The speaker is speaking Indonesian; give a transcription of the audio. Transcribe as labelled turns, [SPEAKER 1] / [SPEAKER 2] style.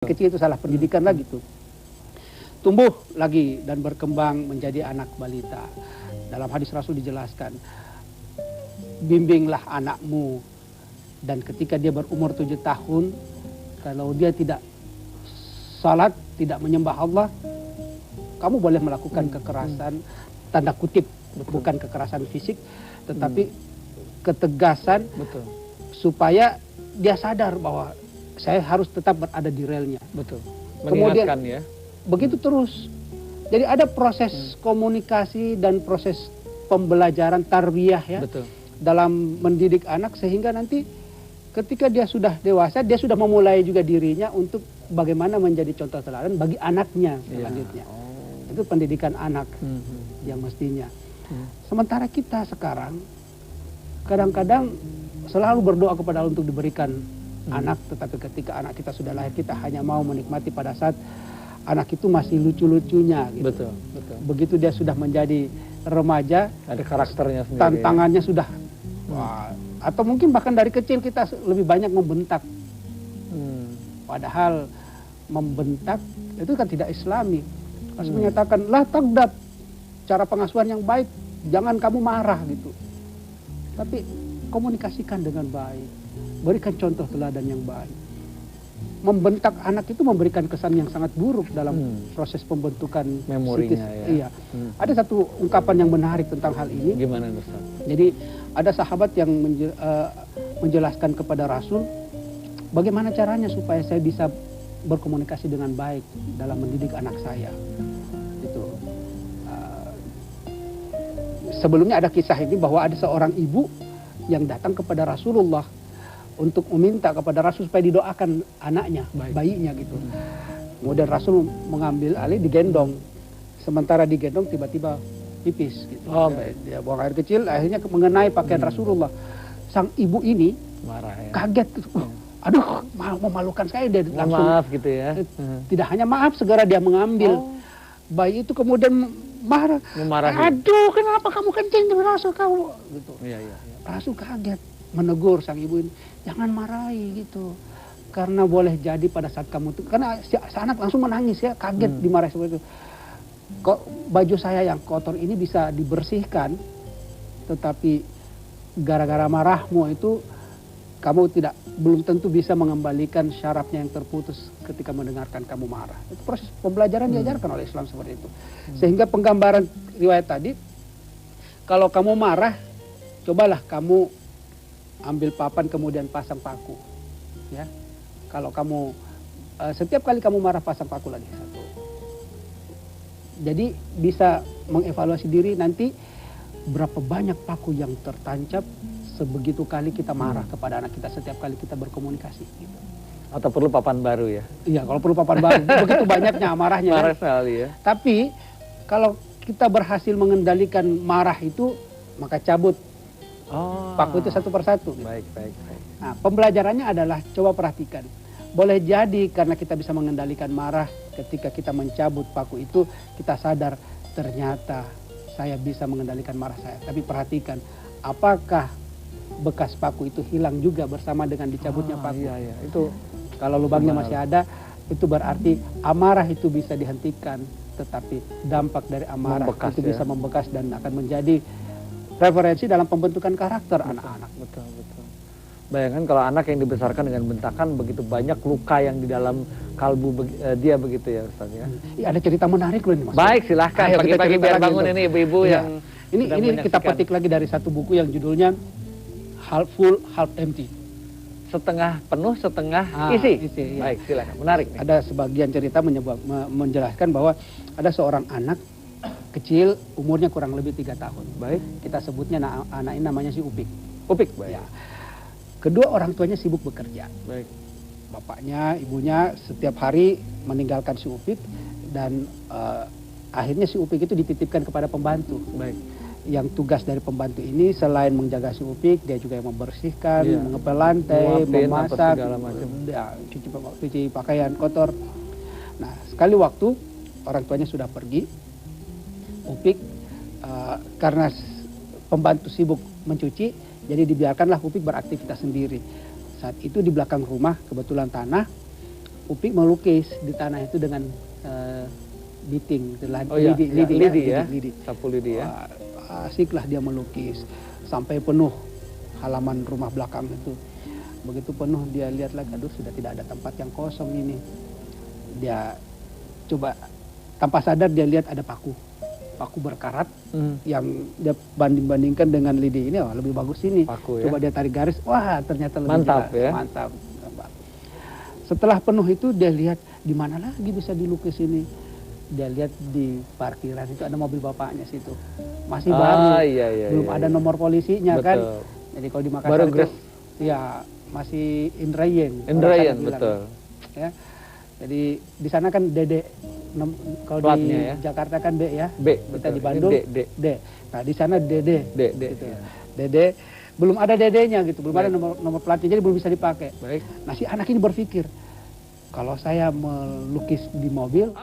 [SPEAKER 1] Kecil itu salah pendidikan lagi tuh. Tumbuh lagi dan berkembang menjadi anak balita. Dalam hadis Rasul dijelaskan, bimbinglah anakmu, dan ketika dia berumur 7 tahun, kalau dia tidak salat, tidak menyembah Allah, kamu boleh melakukan kekerasan, tanda kutip, bukan kekerasan fisik, tetapi ketegasan, supaya dia sadar bahwa saya harus tetap berada di relnya. Kemudian
[SPEAKER 2] ya.
[SPEAKER 1] begitu terus. Jadi ada proses komunikasi dan proses pembelajaran tarbiyah ya dalam mendidik anak, sehingga nanti ketika dia sudah dewasa, dia sudah memulai juga dirinya untuk bagaimana menjadi contoh teladan bagi anaknya selanjutnya. Itu pendidikan anak yang mestinya. Sementara kita sekarang kadang-kadang selalu berdoa kepada Allah untuk diberikan anak, tetapi ketika anak kita sudah lahir, kita hanya mau menikmati pada saat anak itu masih lucu-lucunya gitu. Begitu dia sudah menjadi remaja,
[SPEAKER 2] ada karakternya sendiri,
[SPEAKER 1] tantangannya sudah atau mungkin bahkan dari kecil kita lebih banyak membentak. Padahal membentak itu kan tidak islami. Rasul menyatakan lah tagdab, cara pengasuhan yang baik, jangan kamu marah gitu, tapi komunikasikan dengan baik, berikan contoh teladan yang baik. Membentak anak itu memberikan kesan yang sangat buruk dalam proses pembentukan
[SPEAKER 2] memorinya
[SPEAKER 1] psikis. Iya. Ada satu ungkapan yang menarik tentang hal ini.
[SPEAKER 2] Gimana Ustaz?
[SPEAKER 1] Jadi ada sahabat yang menjelaskan kepada Rasul, bagaimana caranya supaya saya bisa berkomunikasi dengan baik dalam mendidik anak saya. Gitu. Sebelumnya ada kisah ini bahwa ada seorang ibu yang datang kepada Rasulullah untuk meminta kepada Rasul supaya didoakan anaknya, bayinya gitu. Kemudian Rasul mengambil alih, digendong. Sementara digendong tiba-tiba pipis gitu. Dia buang air kecil, akhirnya mengenai pakaian Rasulullah. Sang ibu ini
[SPEAKER 2] marah ya,
[SPEAKER 1] kaget gitu. Aduh, memalukan saya. Dia langsung
[SPEAKER 2] maaf gitu ya.
[SPEAKER 1] Tidak hanya maaf, segera dia mengambil bayi itu, kemudian memarahi. Aduh, kenapa kamu kencing di Rasul kamu gitu. Rasul kaget, menegur sang ibu ini, jangan marahi gitu, karena boleh jadi pada saat kamu itu, karena si anak langsung menangis ya, kaget dimarahi seperti itu. Kok baju saya yang kotor ini bisa dibersihkan, tetapi gara-gara marahmu itu kamu belum tentu bisa mengembalikan syarafnya yang terputus ketika mendengarkan kamu marah. Itu proses pembelajaran diajarkan oleh Islam seperti itu. Sehingga penggambaran riwayat tadi, kalau kamu marah, cobalah kamu ambil papan kemudian pasang paku. Ya, kalau kamu setiap kali kamu marah, pasang paku lagi satu. Jadi bisa mengevaluasi diri nanti berapa banyak paku yang tertancap sebegitu kali kita marah kepada anak kita, setiap kali kita berkomunikasi gitu.
[SPEAKER 2] Atau perlu papan baru ya? Iya,
[SPEAKER 1] kalau perlu papan baru. Begitu banyaknya marahnya.
[SPEAKER 2] Marah sekali ya.
[SPEAKER 1] Tapi kalau kita berhasil mengendalikan marah itu, maka cabut paku itu satu persatu.
[SPEAKER 2] Baik.
[SPEAKER 1] Nah, pembelajarannya adalah coba perhatikan. Boleh jadi karena kita bisa mengendalikan marah, ketika kita mencabut paku itu, kita sadar ternyata saya bisa mengendalikan marah saya. Tapi perhatikan, apakah bekas paku itu hilang juga bersama dengan dicabutnya paku?
[SPEAKER 2] Iya. Itu
[SPEAKER 1] kalau lubangnya masih ada, itu berarti amarah itu bisa dihentikan, tetapi dampak dari amarah itu bisa membekas dan akan menjadi referensi dalam pembentukan karakter anak-anak.
[SPEAKER 2] Betul. Bayangkan kalau anak yang dibesarkan dengan bentakan, begitu banyak luka yang di dalam kalbu dia begitu ya Ustaz ya.
[SPEAKER 1] Ada cerita menarik loh ini Mas.
[SPEAKER 2] Baik, silahkan. Pagi-pagi biar bangun ini ibu-ibu yang
[SPEAKER 1] ini kita petik lagi dari satu buku yang judulnya Half Full, Half Empty.
[SPEAKER 2] Setengah penuh, setengah isi.
[SPEAKER 1] Ya.
[SPEAKER 2] Baik, silakan. Menarik nih.
[SPEAKER 1] Ada sebagian cerita menjelaskan bahwa ada seorang anak kecil, umurnya kurang lebih 3 tahun.
[SPEAKER 2] Baik.
[SPEAKER 1] Kita sebutnya anak ini namanya si Upik.
[SPEAKER 2] Baik.
[SPEAKER 1] Ya. Kedua orang tuanya sibuk bekerja.
[SPEAKER 2] Baik.
[SPEAKER 1] Bapaknya, ibunya setiap hari meninggalkan si Upik, dan akhirnya si Upik itu dititipkan kepada pembantu.
[SPEAKER 2] Baik.
[SPEAKER 1] Yang tugas dari pembantu ini selain menjaga si Upik, dia juga yang membersihkan, mengepel lantai, memasak, cuci pakaian kotor. Nah, sekali waktu orang tuanya sudah pergi, Upik karena pembantu sibuk mencuci, jadi dibiarkanlah Upik beraktivitas sendiri. Saat itu di belakang rumah kebetulan tanah Upik melukis di tanah itu dengan biting,
[SPEAKER 2] Oh iya, lidi ya,
[SPEAKER 1] lidi.
[SPEAKER 2] sapu lidi ya.
[SPEAKER 1] Wah, asiklah dia melukis sampai penuh halaman rumah belakang itu. Begitu penuh dia lihat lagi, aduh sudah tidak ada tempat yang kosong ini. Dia coba tanpa sadar dia lihat ada paku berkarat yang dia bandingkan dengan lidi ini, wah lebih bagus ini.
[SPEAKER 2] Paku,
[SPEAKER 1] coba
[SPEAKER 2] ya?
[SPEAKER 1] dia tarik garis, wah ternyata lebih
[SPEAKER 2] mantap
[SPEAKER 1] jelas.
[SPEAKER 2] Ya.
[SPEAKER 1] Mantap. Setelah penuh itu dia lihat di mana lagi bisa dilukis ini. Dia lihat di parkiran itu ada mobil bapaknya situ, masih baru, belum ada nomor polisinya. Betul. Kan. Jadi kalau di Makassar itu, ya masih Indrayens,
[SPEAKER 2] betul.
[SPEAKER 1] Ya, jadi di sana kan Dede, kalau di ya? Jakarta kan B ya,
[SPEAKER 2] B,
[SPEAKER 1] kita di Bandung D. Nah di sana Dede, gitu.
[SPEAKER 2] Ya.
[SPEAKER 1] Dede, belum ada dedenya gitu, belum ada nomor platnya, jadi belum bisa dipakai.
[SPEAKER 2] Baik.
[SPEAKER 1] Nah si anak ini berpikir, kalau saya melukis di mobil